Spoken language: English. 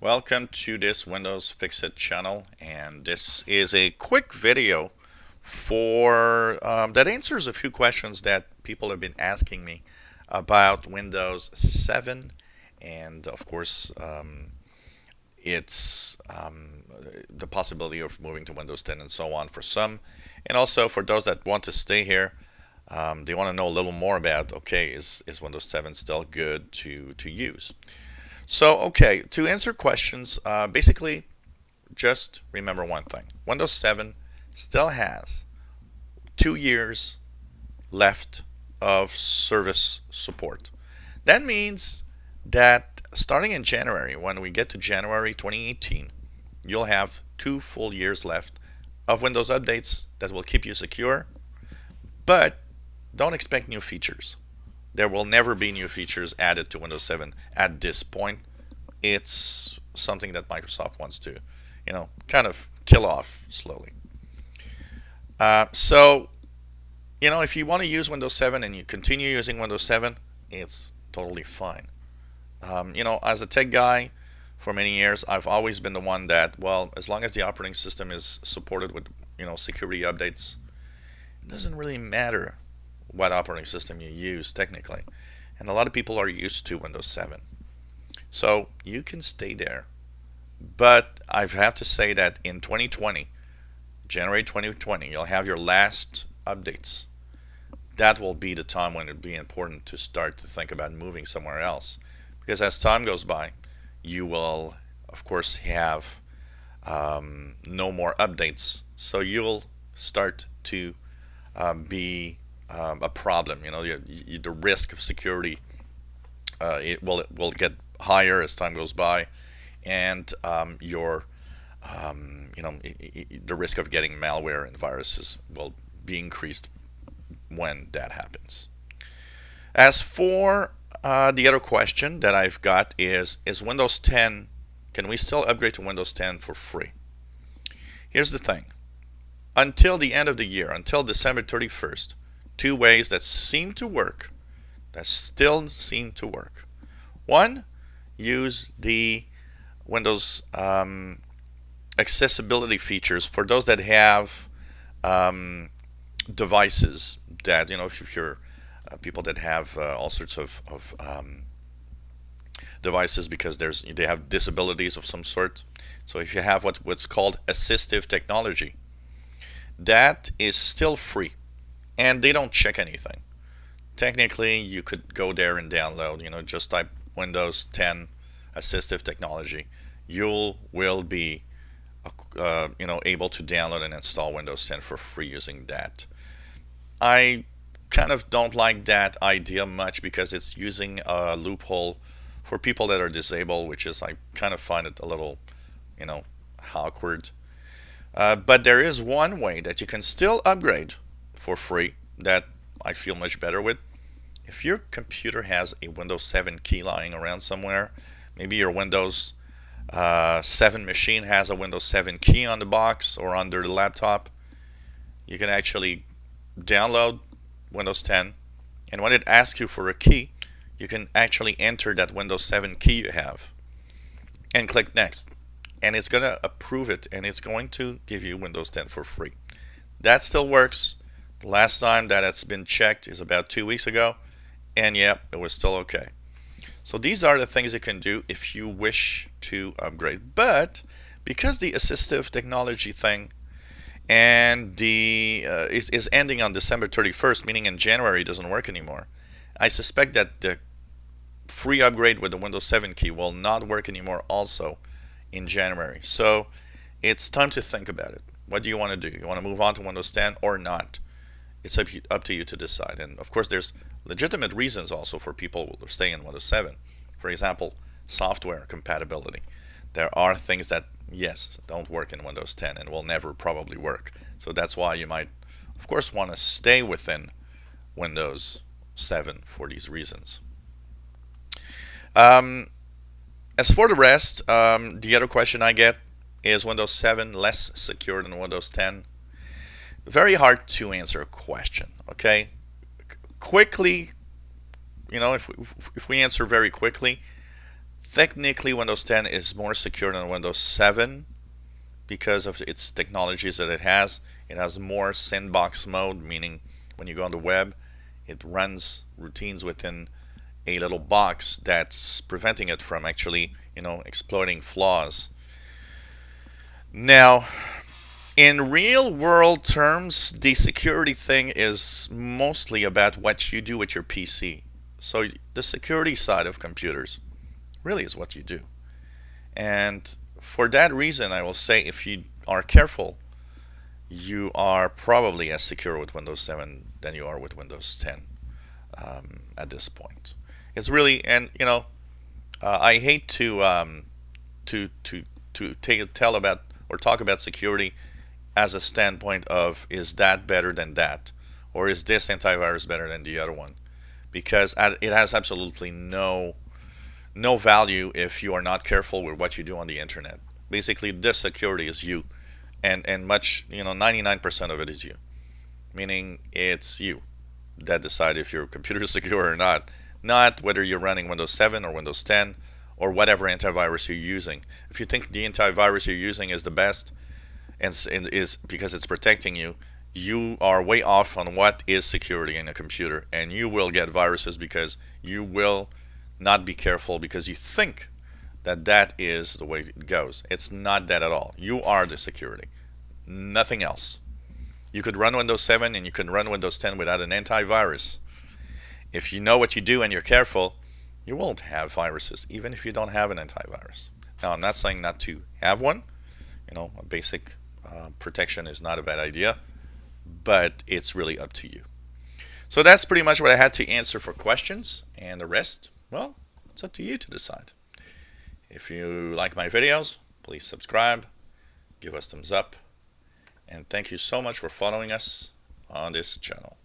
Welcome to this Windows Fixit channel, and this is a quick video for that answers a few questions that people have been asking me about Windows 7, and of course it's the possibility of moving to Windows 10 and so on for some, and also for those that want to stay here. They want to know a little more about, okay, is Windows 7 still good to use? So, okay, to answer questions, basically, just remember one thing. Windows 7 still has 2 years left of service support. That means that starting in January, when we get to January 2018, you'll have 2 full years left of Windows updates that will keep you secure, but don't expect new features. There will never be new features added to Windows 7 at this point. It's something that Microsoft wants to, kind of kill off slowly. So, if you want to use Windows 7 and you continue using Windows 7, it's totally fine. As a tech guy for many years, I've always been the one that, well, as long as the operating system is supported with, security updates, it doesn't really matter what operating system you use technically. And a lot of people are used to Windows 7. So you can stay there. But I have to say that in 2020, January 2020, you'll have your last updates. That will be the time when it'll be important to start to think about moving somewhere else. Because as time goes by, you will, of course, have no more updates. So you'll start to be a problem. The risk of security it will get higher as time goes by, and the risk of getting malware and viruses will be increased when that happens. As for the other question that I've got is Windows 10, can we still upgrade to Windows 10 for free? Here's the thing. Until the end of the year, until December 31st, two ways that seem to work, that still seem to work. One, use the Windows accessibility features for those that have devices that, if you're people that have all sorts of devices because they have disabilities of some sort. So if you have what's called assistive technology, that is still free, and they don't check anything. Technically, you could go there and download, just type Windows 10 assistive technology. You will be, able to download and install Windows 10 for free using that. I kind of don't like that idea much because it's using a loophole for people that are disabled, which is, I kind of find it a little, awkward. But there is one way that you can still upgrade for free that I feel much better with. If your computer has a Windows 7 key lying around somewhere, maybe your Windows 7 machine has a Windows 7 key on the box or under the laptop, you can actually download Windows 10, and when it asks you for a key, you can actually enter that Windows 7 key you have and click next, and it's going to approve it, and it's going to give you Windows 10 for free. That still works. The last time that it's been checked is about 2 weeks ago, and yeah, it was still okay. So these are the things you can do if you wish to upgrade. But because the assistive technology thing and is ending on December 31st, meaning in January it doesn't work anymore, I suspect that the free upgrade with the Windows 7 key will not work anymore also in January. So it's time to think about it. What do you want to do? You want to move on to Windows 10 or not? It's up to you to decide. And of course, there's legitimate reasons also for people who are staying in Windows 7. For example, software compatibility. There are things that, yes, don't work in Windows 10 and will never probably work. So that's why you might, of course, want to stay within Windows 7 for these reasons. As for the rest, the other question I get is Windows 7 less secure than Windows 10? Very hard to answer a question, okay? Quickly, if we answer very quickly, Technically, Windows 10 is more secure than Windows 7 because of its technologies that it has. It has more sandbox mode, meaning when you go on the web, it runs routines within a little box that's preventing it from actually, exploiting flaws. Now, in real world terms, the security thing is mostly about what you do with your PC. So the security side of computers really is what you do. And for that reason, I will say if you are careful, you are probably as secure with Windows 7 than you are with Windows 10 at this point. It's really, and I hate to tell about or talk about security as a standpoint of is that better than that, or is this antivirus better than the other one, because it has absolutely no value if you are not careful with what you do on the internet. Basically, this security is you, and much 99% of it is you, meaning it's you that decide if your computer is secure or not whether you're running Windows 7 or Windows 10 or whatever antivirus you're using. If you think the antivirus you're using is the best and is because it's protecting you, you are way off on what is security in a computer, and you will get viruses because you will not be careful because you think that is the way it goes. It's not that at all. You are the security, nothing else. You could run Windows 7 and you can run Windows 10 without an antivirus. If you know what you do and you're careful, you won't have viruses, even if you don't have an antivirus. Now, I'm not saying not to have one. A basic protection is not a bad idea, but it's really up to you. So that's pretty much what I had to answer for questions, and the rest, well, it's up to you to decide. If you like my videos, please subscribe, give us thumbs up, and thank you so much for following us on this channel.